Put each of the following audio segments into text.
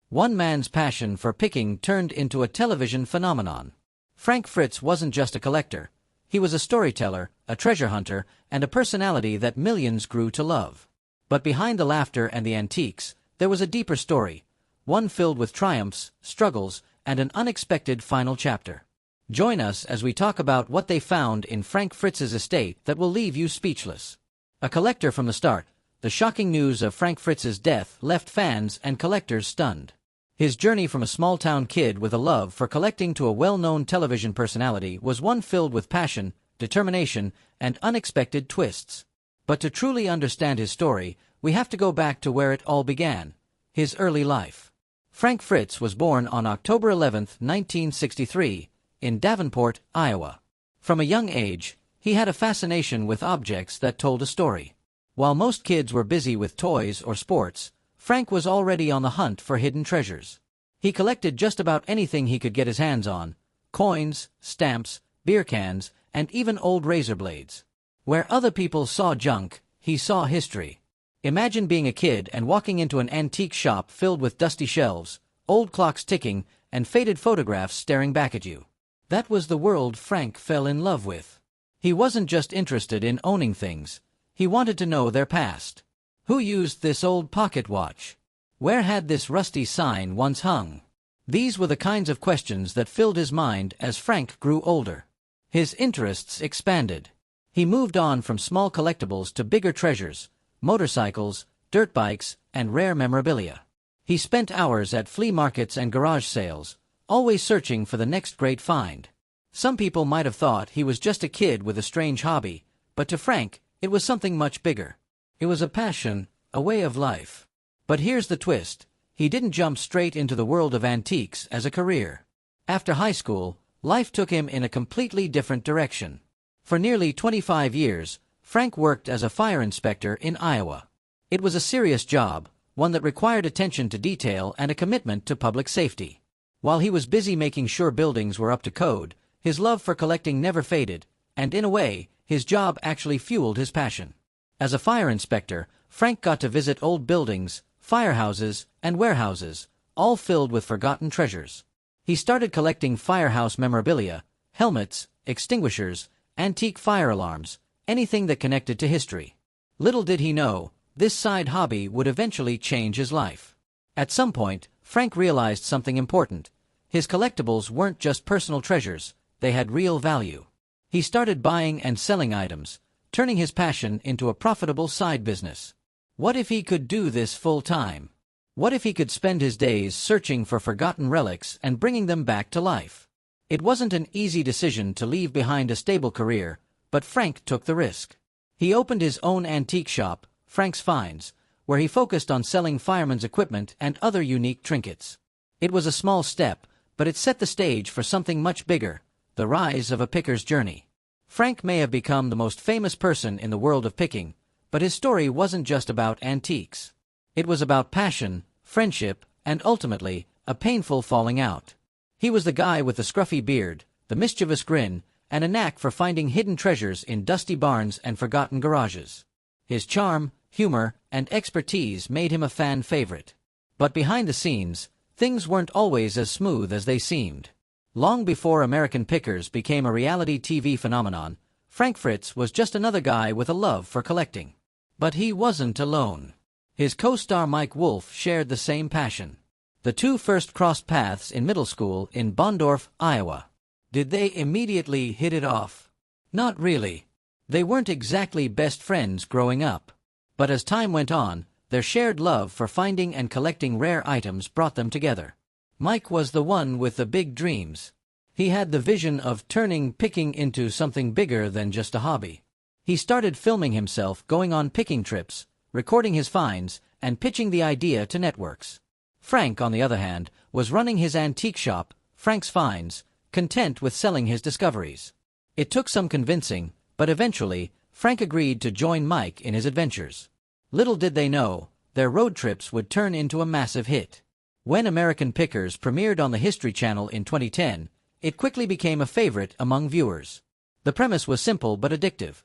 One man's passion for picking turned into a television phenomenon. Frank Fritz wasn't just a collector. He was a storyteller, a treasure hunter, and a personality that millions grew to love. But behind the laughter and the antiques, there was a deeper story, one filled with triumphs, struggles, and an unexpected final chapter. Join us as we talk about what they found in Frank Fritz's estate that will leave you speechless. A collector from the start, the shocking news of Frank Fritz's death left fans and collectors stunned. His journey from a small-town kid with a love for collecting to a well-known television personality was one filled with passion, determination, and unexpected twists. But to truly understand his story, we have to go back to where it all began, his early life. Frank Fritz was born on October 11, 1963, in Davenport, Iowa. From a young age, he had a fascination with objects that told a story. While most kids were busy with toys or sports, Frank was already on the hunt for hidden treasures. He collected just about anything he could get his hands on: coins, stamps, beer cans, and even old razor blades. Where other people saw junk, he saw history. Imagine being a kid and walking into an antique shop filled with dusty shelves, old clocks ticking, and faded photographs staring back at you. That was the world Frank fell in love with. He wasn't just interested in owning things. He wanted to know their past. Who used this old pocket watch? Where had this rusty sign once hung? These were the kinds of questions that filled his mind as Frank grew older. His interests expanded. He moved on from small collectibles to bigger treasures: motorcycles, dirt bikes, and rare memorabilia. He spent hours at flea markets and garage sales, always searching for the next great find. Some people might have thought he was just a kid with a strange hobby, but to Frank, it was something much bigger. It was a passion, a way of life. But here's the twist: he didn't jump straight into the world of antiques as a career. After high school, life took him in a completely different direction. For nearly 25 years, Frank worked as a fire inspector in Iowa. It was a serious job, one that required attention to detail and a commitment to public safety. While he was busy making sure buildings were up to code, his love for collecting never faded, and in a way, his job actually fueled his passion. As a fire inspector, Frank got to visit old buildings, firehouses, and warehouses, all filled with forgotten treasures. He started collecting firehouse memorabilia, helmets, extinguishers, antique fire alarms, anything that connected to history. Little did he know, this side hobby would eventually change his life. At some point, Frank realized something important. His collectibles weren't just personal treasures, they had real value. He started buying and selling items, turning his passion into a profitable side business. What if he could do this full-time? What if he could spend his days searching for forgotten relics and bringing them back to life? It wasn't an easy decision to leave behind a stable career, but Frank took the risk. He opened his own antique shop, Frank's Finds, where he focused on selling firemen's equipment and other unique trinkets. It was a small step, but it set the stage for something much bigger: the rise of a picker's journey. Frank may have become the most famous person in the world of picking, but his story wasn't just about antiques. It was about passion, friendship, and ultimately, a painful falling out. He was the guy with the scruffy beard, the mischievous grin, and a knack for finding hidden treasures in dusty barns and forgotten garages. His charm, humor, and expertise made him a fan favorite. But behind the scenes, things weren't always as smooth as they seemed. Long before American Pickers became a reality TV phenomenon, Frank Fritz was just another guy with a love for collecting. But he wasn't alone. His co-star Mike Wolfe shared the same passion. The two first crossed paths in middle school in Bondorf, Iowa. Did they immediately hit it off? Not really. They weren't exactly best friends growing up. But as time went on, their shared love for finding and collecting rare items brought them together. Mike was the one with the big dreams. He had the vision of turning picking into something bigger than just a hobby. He started filming himself going on picking trips, recording his finds, and pitching the idea to networks. Frank, on the other hand, was running his antique shop, Frank's Finds, content with selling his discoveries. It took some convincing, but eventually, Frank agreed to join Mike in his adventures. Little did they know, their road trips would turn into a massive hit. When American Pickers premiered on the History Channel in 2010, it quickly became a favorite among viewers. The premise was simple but addictive.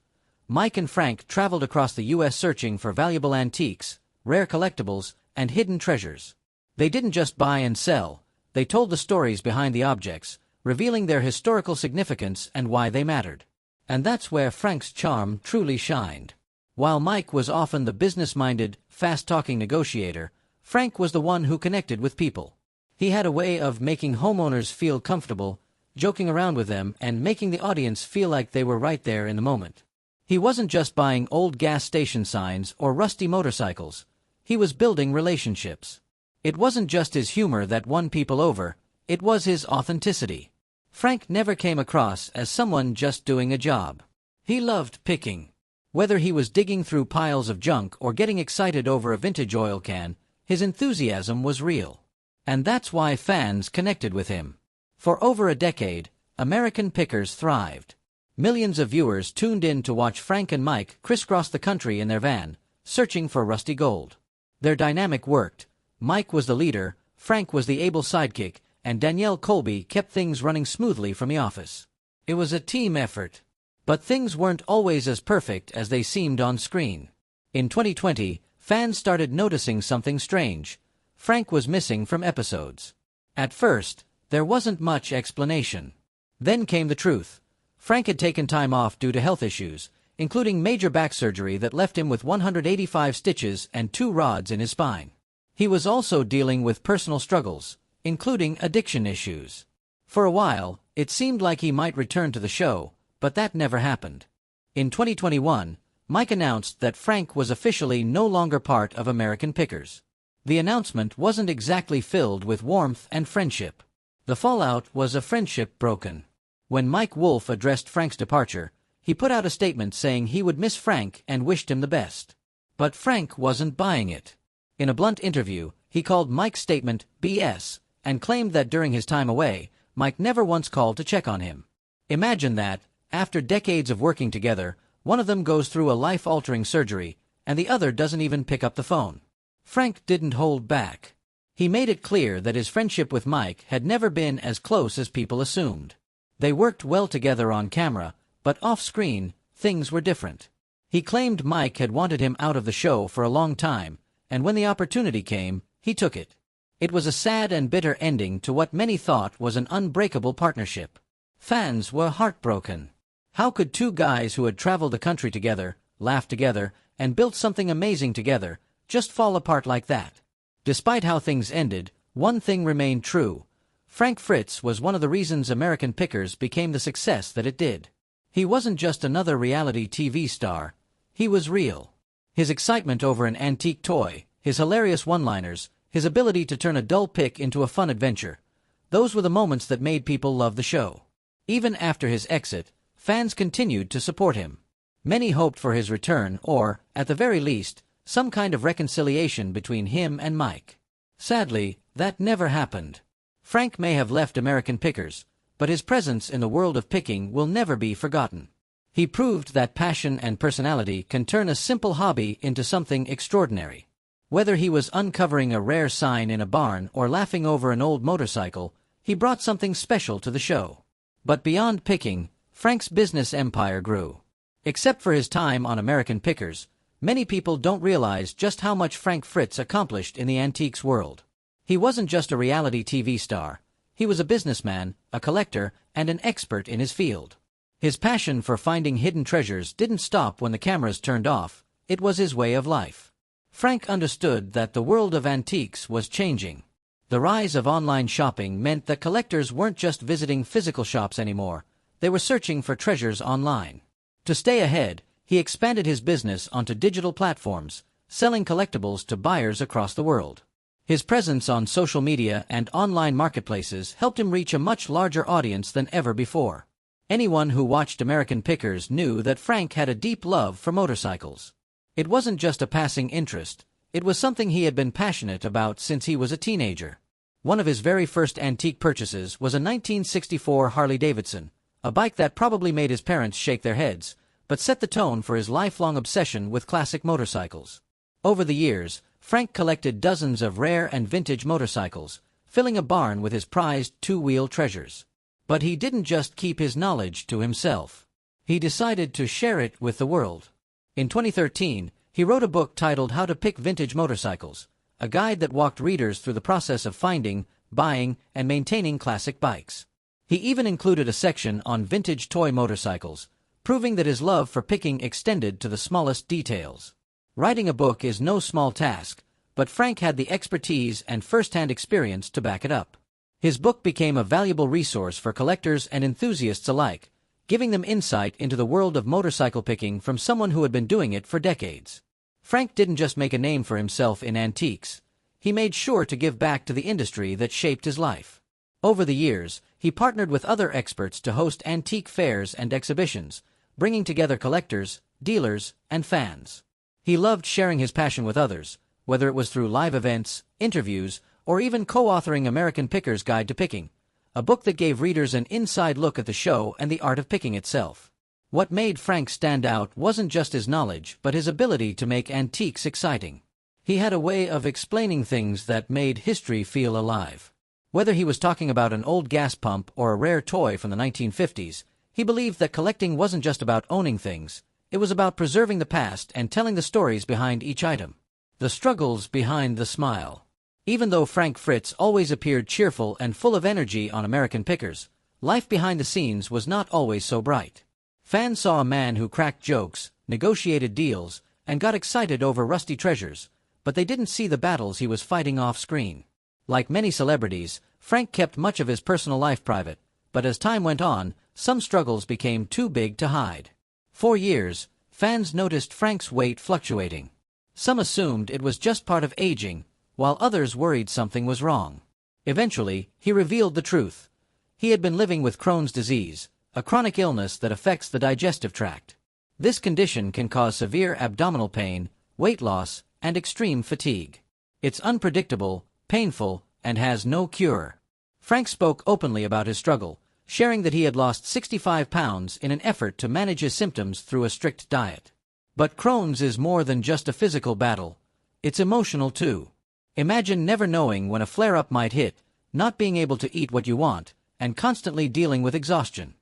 Mike and Frank traveled across the U.S. searching for valuable antiques, rare collectibles, and hidden treasures. They didn't just buy and sell, they told the stories behind the objects, revealing their historical significance and why they mattered. And that's where Frank's charm truly shined. While Mike was often the business-minded, fast-talking negotiator, Frank was the one who connected with people. He had a way of making homeowners feel comfortable, joking around with them, and making the audience feel like they were right there in the moment. He wasn't just buying old gas station signs or rusty motorcycles. He was building relationships. It wasn't just his humor that won people over, it was his authenticity. Frank never came across as someone just doing a job. He loved picking. Whether he was digging through piles of junk or getting excited over a vintage oil can, his enthusiasm was real. And that's why fans connected with him. For over a decade, American pickers thrived. Millions of viewers tuned in to watch Frank and Mike crisscross the country in their van, searching for rusty gold. Their dynamic worked. Mike was the leader, Frank was the able sidekick, and Danielle Colby kept things running smoothly from the office. It was a team effort. But things weren't always as perfect as they seemed on screen. In 2020, fans started noticing something strange. Frank was missing from episodes. At first, there wasn't much explanation. Then came the truth. Frank had taken time off due to health issues, including major back surgery that left him with 185 stitches and 2 rods in his spine. He was also dealing with personal struggles, including addiction issues. For a while, it seemed like he might return to the show, but that never happened. In 2021, Mike announced that Frank was officially no longer part of American Pickers. The announcement wasn't exactly filled with warmth and friendship. The fallout was a friendship broken. When Mike Wolfe addressed Frank's departure, he put out a statement saying he would miss Frank and wished him the best. But Frank wasn't buying it. In a blunt interview, he called Mike's statement BS and claimed that during his time away, Mike never once called to check on him. Imagine that, after decades of working together, one of them goes through a life-altering surgery, and the other doesn't even pick up the phone. Frank didn't hold back. He made it clear that his friendship with Mike had never been as close as people assumed. They worked well together on camera, but off-screen, things were different. He claimed Mike had wanted him out of the show for a long time, and when the opportunity came, he took it. It was a sad and bitter ending to what many thought was an unbreakable partnership. Fans were heartbroken. How could 2 guys who had traveled the country together, laughed together, and built something amazing together, just fall apart like that? Despite how things ended, one thing remained true. Frank Fritz was one of the reasons American Pickers became the success that it did. He wasn't just another reality TV star. He was real. His excitement over an antique toy, his hilarious one-liners, his ability to turn a dull pick into a fun adventure. Those were the moments that made people love the show. Even after his exit, fans continued to support him. Many hoped for his return or, at the very least, some kind of reconciliation between him and Mike. Sadly, that never happened. Frank may have left American Pickers, but his presence in the world of picking will never be forgotten. He proved that passion and personality can turn a simple hobby into something extraordinary. Whether he was uncovering a rare sign in a barn or laughing over an old motorcycle, he brought something special to the show. But beyond picking, Frank's business empire grew. Except for his time on American Pickers, many people don't realize just how much Frank Fritz accomplished in the antiques world. He wasn't just a reality TV star. He was a businessman, a collector, and an expert in his field. His passion for finding hidden treasures didn't stop when the cameras turned off. It was his way of life. Frank understood that the world of antiques was changing. The rise of online shopping meant that collectors weren't just visiting physical shops anymore. They were searching for treasures online. To stay ahead, he expanded his business onto digital platforms, selling collectibles to buyers across the world. His presence on social media and online marketplaces helped him reach a much larger audience than ever before. Anyone who watched American Pickers knew that Frank had a deep love for motorcycles. It wasn't just a passing interest, it was something he had been passionate about since he was a teenager. One of his very first antique purchases was a 1964 Harley-Davidson, a bike that probably made his parents shake their heads, but set the tone for his lifelong obsession with classic motorcycles. Over the years, Frank collected dozens of rare and vintage motorcycles, filling a barn with his prized 2-wheel treasures. But he didn't just keep his knowledge to himself. He decided to share it with the world. In 2013, he wrote a book titled How to Pick Vintage Motorcycles, a guide that walked readers through the process of finding, buying, and maintaining classic bikes. He even included a section on vintage toy motorcycles, proving that his love for picking extended to the smallest details. Writing a book is no small task, but Frank had the expertise and first-hand experience to back it up. His book became a valuable resource for collectors and enthusiasts alike, giving them insight into the world of motorcycle picking from someone who had been doing it for decades. Frank didn't just make a name for himself in antiques. He made sure to give back to the industry that shaped his life. Over the years, he partnered with other experts to host antique fairs and exhibitions, bringing together collectors, dealers, and fans. He loved sharing his passion with others, whether it was through live events, interviews, or even co-authoring American Picker's Guide to Picking, a book that gave readers an inside look at the show and the art of picking itself. What made Frank stand out wasn't just his knowledge, but his ability to make antiques exciting. He had a way of explaining things that made history feel alive. Whether he was talking about an old gas pump or a rare toy from the 1950s, he believed that collecting wasn't just about owning things, it was about preserving the past and telling the stories behind each item. The struggles behind the smile. Even though Frank Fritz always appeared cheerful and full of energy on American Pickers, life behind the scenes was not always so bright. Fans saw a man who cracked jokes, negotiated deals, and got excited over rusty treasures, but they didn't see the battles he was fighting off-screen. Like many celebrities, Frank kept much of his personal life private, but as time went on, some struggles became too big to hide. For years, fans noticed Frank's weight fluctuating. Some assumed it was just part of aging, while others worried something was wrong. Eventually, he revealed the truth. He had been living with Crohn's disease, a chronic illness that affects the digestive tract. This condition can cause severe abdominal pain, weight loss, and extreme fatigue. It's unpredictable, painful, and has no cure. Frank spoke openly about his struggle, sharing that he had lost 65 pounds in an effort to manage his symptoms through a strict diet. But Crohn's is more than just a physical battle. It's emotional too. Imagine never knowing when a flare-up might hit, not being able to eat what you want, and constantly dealing with exhaustion.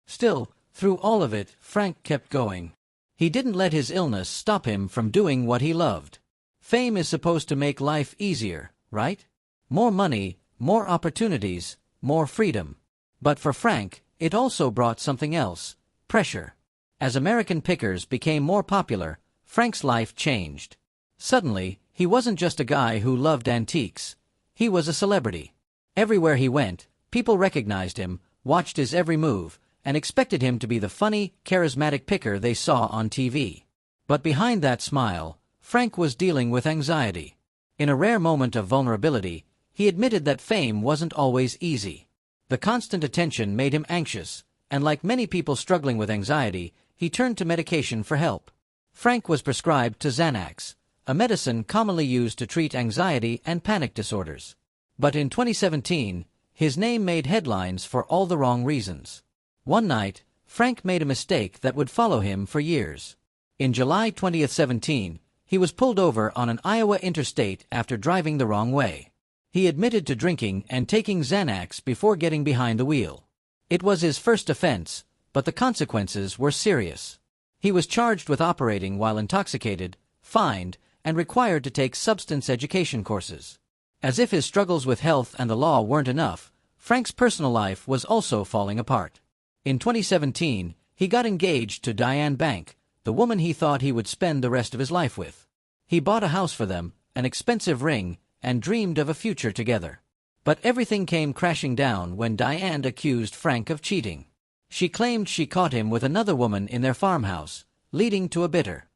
Still, through all of it, Frank kept going. He didn't let his illness stop him from doing what he loved. Fame is supposed to make life easier, right? More money, more opportunities, more freedom. But for Frank, it also brought something else: pressure. As American Pickers became more popular, Frank's life changed. Suddenly, he wasn't just a guy who loved antiques. He was a celebrity. Everywhere he went, people recognized him, watched his every move, and expected him to be the funny, charismatic picker they saw on TV. But behind that smile, Frank was dealing with anxiety. In a rare moment of vulnerability, he admitted that fame wasn't always easy. The constant attention made him anxious, and like many people struggling with anxiety, he turned to medication for help. Frank was prescribed to Xanax, a medicine commonly used to treat anxiety and panic disorders. But in 2017, his name made headlines for all the wrong reasons. One night, Frank made a mistake that would follow him for years. In July 2017, he was pulled over on an Iowa interstate after driving the wrong way. He admitted to drinking and taking Xanax before getting behind the wheel. It was his first offense, but the consequences were serious. He was charged with operating while intoxicated, fined, and required to take substance education courses. As if his struggles with health and the law weren't enough, Frank's personal life was also falling apart. In 2017, he got engaged to Diane Bank, the woman he thought he would spend the rest of his life with. He bought a house for them, an expensive ring, and dreamed of a future together. But everything came crashing down when Diane accused Frank of cheating. She claimed she caught him with another woman in their farmhouse, leading to a bitter